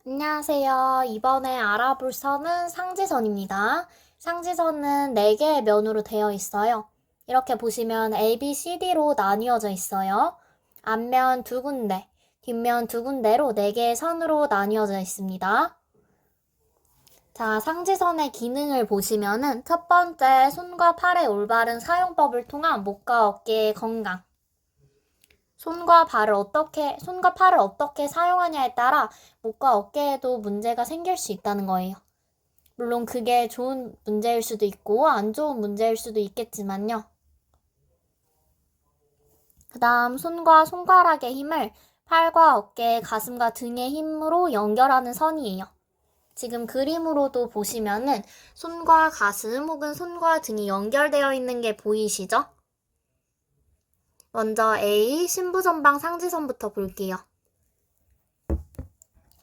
안녕하세요. 이번에 알아볼 선은 상지선입니다. 상지선은 4개의 면으로 되어 있어요. 이렇게 보시면 A, B, C, D로 나뉘어져 있어요. 앞면 2군데, 뒷면 2군데로 4개의 선으로 나뉘어져 있습니다. 자, 상지선의 기능을 보시면은 첫 번째, 손과 팔의 올바른 사용법을 통한 목과 어깨의 건강. 손과 팔을 어떻게 사용하냐에 따라 목과 어깨에도 문제가 생길 수 있다는 거예요. 물론 그게 좋은 문제일 수도 있고 안 좋은 문제일 수도 있겠지만요. 그 다음 손과 손가락의 힘을 팔과 어깨, 가슴과 등의 힘으로 연결하는 선이에요. 지금 그림으로도 보시면은 손과 가슴 혹은 손과 등이 연결되어 있는 게 보이시죠? 먼저 A, 신부전방 상지선부터 볼게요.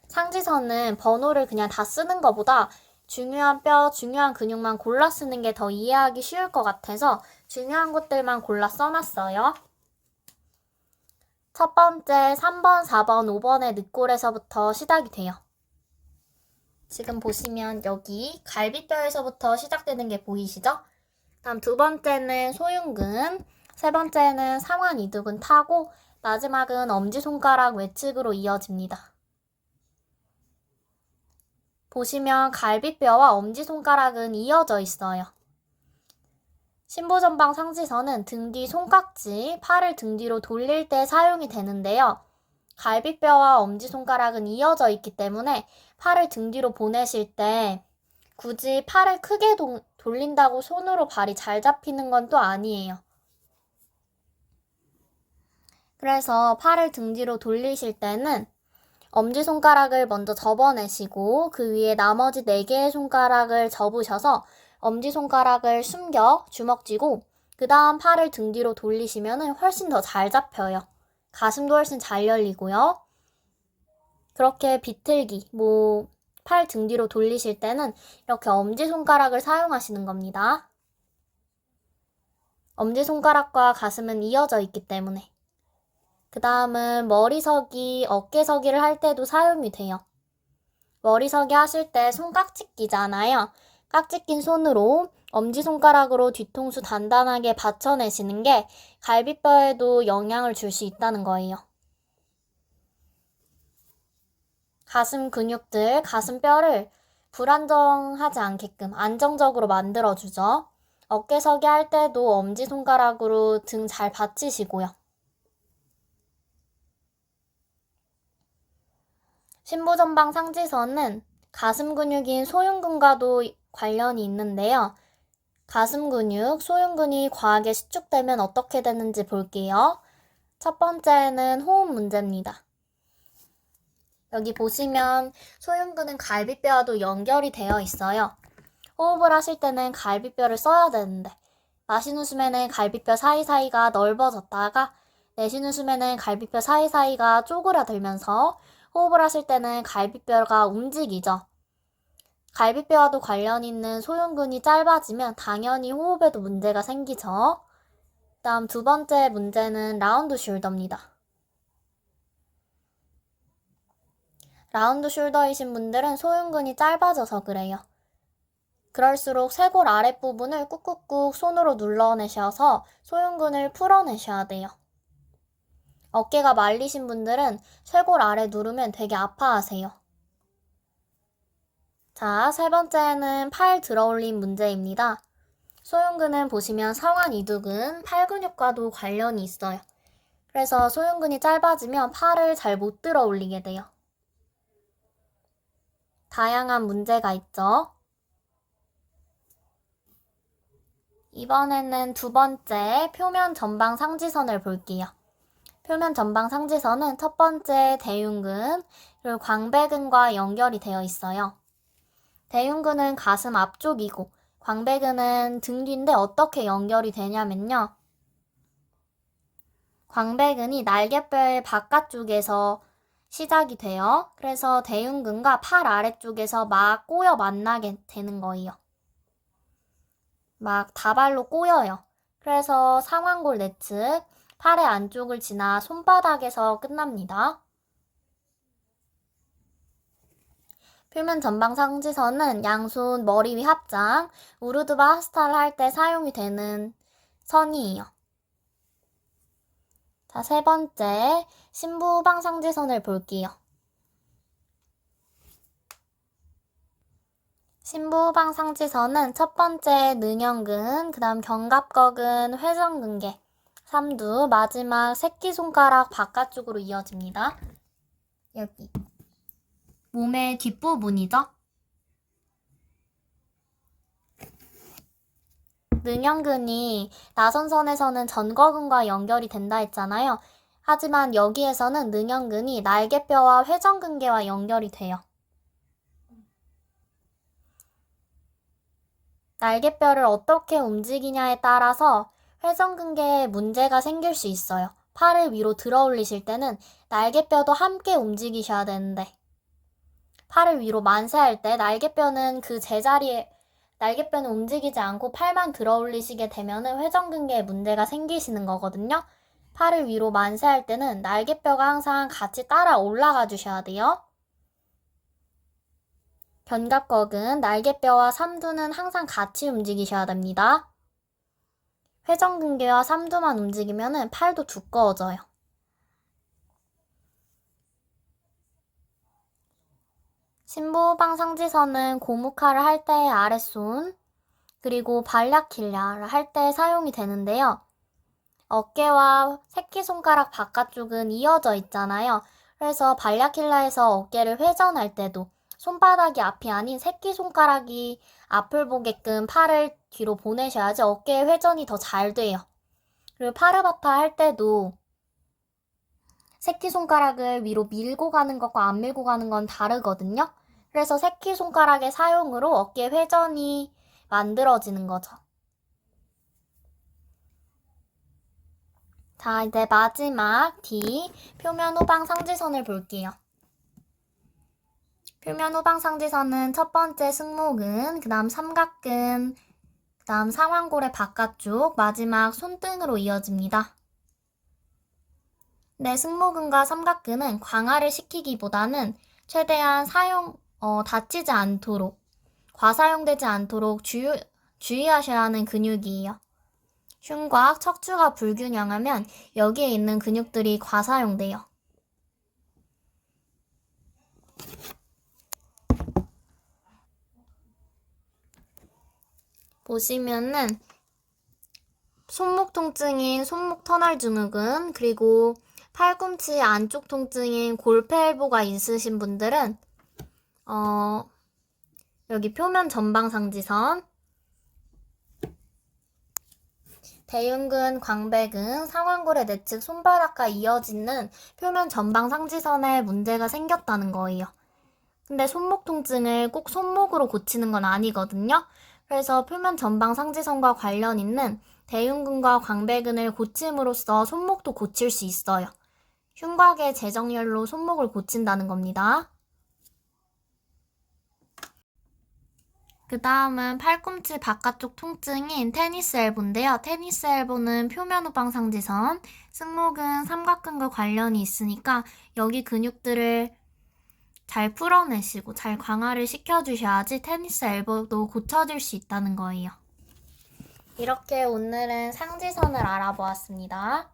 상지선은 번호를 그냥 다 쓰는 것보다 중요한 뼈, 중요한 근육만 골라 쓰는 게 더 이해하기 쉬울 것 같아서 중요한 것들만 골라 써놨어요. 첫 번째 3번, 4번, 5번의 늑골에서부터 시작이 돼요. 지금 보시면 여기 갈비뼈에서부터 시작되는 게 보이시죠? 다음 두 번째는 소흉근, 세 번째는 상완 이두근 타고 마지막은 엄지손가락 외측으로 이어집니다. 보시면 갈비뼈와 엄지손가락은 이어져 있어요. 신부전방 상지선은 등 뒤 손깍지, 팔을 등 뒤로 돌릴 때 사용이 되는데요. 갈비뼈와 엄지손가락은 이어져 있기 때문에 팔을 등 뒤로 보내실 때 굳이 팔을 크게 돌린다고 손으로 발이 잘 잡히는 건 또 아니에요. 그래서 팔을 등 뒤로 돌리실 때는 엄지손가락을 먼저 접어내시고 그 위에 나머지 4개의 손가락을 접으셔서 엄지손가락을 숨겨 주먹 쥐고 그 다음 팔을 등 뒤로 돌리시면 훨씬 더 잘 잡혀요. 가슴도 훨씬 잘 열리고요. 그렇게 비틀기, 팔 등 뒤로 돌리실 때는 이렇게 엄지손가락을 사용하시는 겁니다. 엄지손가락과 가슴은 이어져 있기 때문에. 그 다음은 머리서기, 어깨서기를 할 때도 사용이 돼요. 머리서기 하실 때 손깍지 끼잖아요. 깍지 낀 손으로 엄지손가락으로 뒤통수 단단하게 받쳐내시는 게 갈비뼈에도 영향을 줄 수 있다는 거예요. 가슴 근육들, 가슴뼈를 불안정하지 않게끔 안정적으로 만들어주죠. 어깨서기 할 때도 엄지손가락으로 등 잘 받치시고요. 신부전방 상지선은 가슴 근육인 소흉근과도 관련이 있는데요. 가슴 근육, 소흉근이 과하게 수축되면 어떻게 되는지 볼게요. 첫 번째는 호흡 문제입니다. 여기 보시면 소흉근은 갈비뼈와도 연결이 되어 있어요. 호흡을 하실 때는 갈비뼈를 써야 되는데 마시는 숨에는 갈비뼈 사이사이가 넓어졌다가 내쉬는 숨에는 갈비뼈 사이사이가 쪼그라들면서 호흡을 하실 때는 갈비뼈가 움직이죠. 갈비뼈와도 관련 있는 소흉근이 짧아지면 당연히 호흡에도 문제가 생기죠. 다음 두 번째 문제는 라운드 숄더입니다. 라운드 숄더이신 분들은 소흉근이 짧아져서 그래요. 그럴수록 쇄골 아랫부분을 꾹꾹꾹 손으로 눌러내셔서 소흉근을 풀어내셔야 돼요. 어깨가 말리신 분들은 쇄골 아래 누르면 되게 아파하세요. 자, 세 번째는 팔 들어올림 문제입니다. 소흉근은 보시면 상완 이두근, 팔 근육과도 관련이 있어요. 그래서 소흉근이 짧아지면 팔을 잘 못 들어 올리게 돼요. 다양한 문제가 있죠. 이번에는 두 번째 표면 전방 상지선을 볼게요. 표면 전방 상지선은 첫 번째 대흉근, 그리고 광배근과 연결이 되어 있어요. 대흉근은 가슴 앞쪽이고 광배근은 등 뒤인데 어떻게 연결이 되냐면요. 광배근이 날개뼈의 바깥쪽에서 시작이 돼요. 그래서 대흉근과 팔 아래쪽에서 막 꼬여 만나게 되는 거예요. 막 다발로 꼬여요. 그래서 상완골 내측, 팔의 안쪽을 지나 손바닥에서 끝납니다. 표면 전방 상지선은 양손 머리 위 합장, 우르두바 하스타를 할 때 사용이 되는 선이에요. 자, 세 번째, 신부후방 상지선을 볼게요. 신부후방 상지선은 첫 번째 능형근, 그 다음 견갑각은 회전근개, 삼두, 마지막 새끼손가락 바깥쪽으로 이어집니다. 여기. 몸의 뒷부분이죠. 능형근이 나선선에서는 전거근과 연결이 된다 했잖아요. 하지만 여기에서는 능형근이 날개뼈와 회전근개와 연결이 돼요. 날개뼈를 어떻게 움직이냐에 따라서 회전근개에 문제가 생길 수 있어요. 팔을 위로 들어 올리실 때는 날개뼈도 함께 움직이셔야 되는데 팔을 위로 만세할 때 날개뼈는 그 제자리에 날개뼈는 움직이지 않고 팔만 들어 올리시게 되면 회전근개에 문제가 생기시는 거거든요. 팔을 위로 만세할 때는 날개뼈가 항상 같이 따라 올라가 주셔야 돼요. 견갑각은 날개뼈와 삼두는 항상 같이 움직이셔야 됩니다. 회전근개와 삼두만 움직이면 팔도 두꺼워져요. 신부후방 상지선은 고무카를 할 때의 아랫손, 그리고 발야킬라를 할 때 사용이 되는데요. 어깨와 새끼손가락 바깥쪽은 이어져 있잖아요. 그래서 발야킬라에서 어깨를 회전할 때도 손바닥이 앞이 아닌 새끼손가락이 앞을 보게끔 팔을 뒤로 보내셔야지 어깨의 회전이 더 잘 돼요. 그리고 파르바타 할 때도 새끼손가락을 위로 밀고 가는 것과 안 밀고 가는 건 다르거든요. 그래서 새끼손가락의 사용으로 어깨 회전이 만들어지는 거죠. 자, 이제 마지막 D, 표면 후방 상지선을 볼게요. 표면 후방 상지선은 첫 번째 승모근, 그 다음 삼각근, 그 다음 상완골의 바깥쪽, 마지막 손등으로 이어집니다. 네, 승모근과 삼각근은 광화를 시키기보다는 최대한 다치지 않도록, 과사용되지 않도록 주의하셔야 하는 근육이에요. 흉곽, 척추가 불균형하면 여기에 있는 근육들이 과사용돼요. 보시면은 손목 통증인 손목 터널 증후군, 그리고 팔꿈치 안쪽 통증인 골폐el보가 있으신 분들은 여기 표면 전방 상지선, 대흉근, 광배근, 상완골의 내측 손바닥과 이어지는 표면 전방 상지선에 문제가 생겼다는 거예요. 근데 손목 통증을 꼭 손목으로 고치는 건 아니거든요. 그래서 표면 전방 상지선과 관련 있는 대흉근과 광배근을 고침으로써 손목도 고칠 수 있어요. 흉곽의 재정렬로 손목을 고친다는 겁니다. 그 다음은 팔꿈치 바깥쪽 통증인 테니스 엘보인데요. 테니스 엘보는 표면 후방 상지선, 승모근, 삼각근과 관련이 있으니까 여기 근육들을 잘 풀어내시고 잘 강화를 시켜주셔야지 테니스 엘보도 고쳐질 수 있다는 거예요. 이렇게 오늘은 상지선을 알아보았습니다.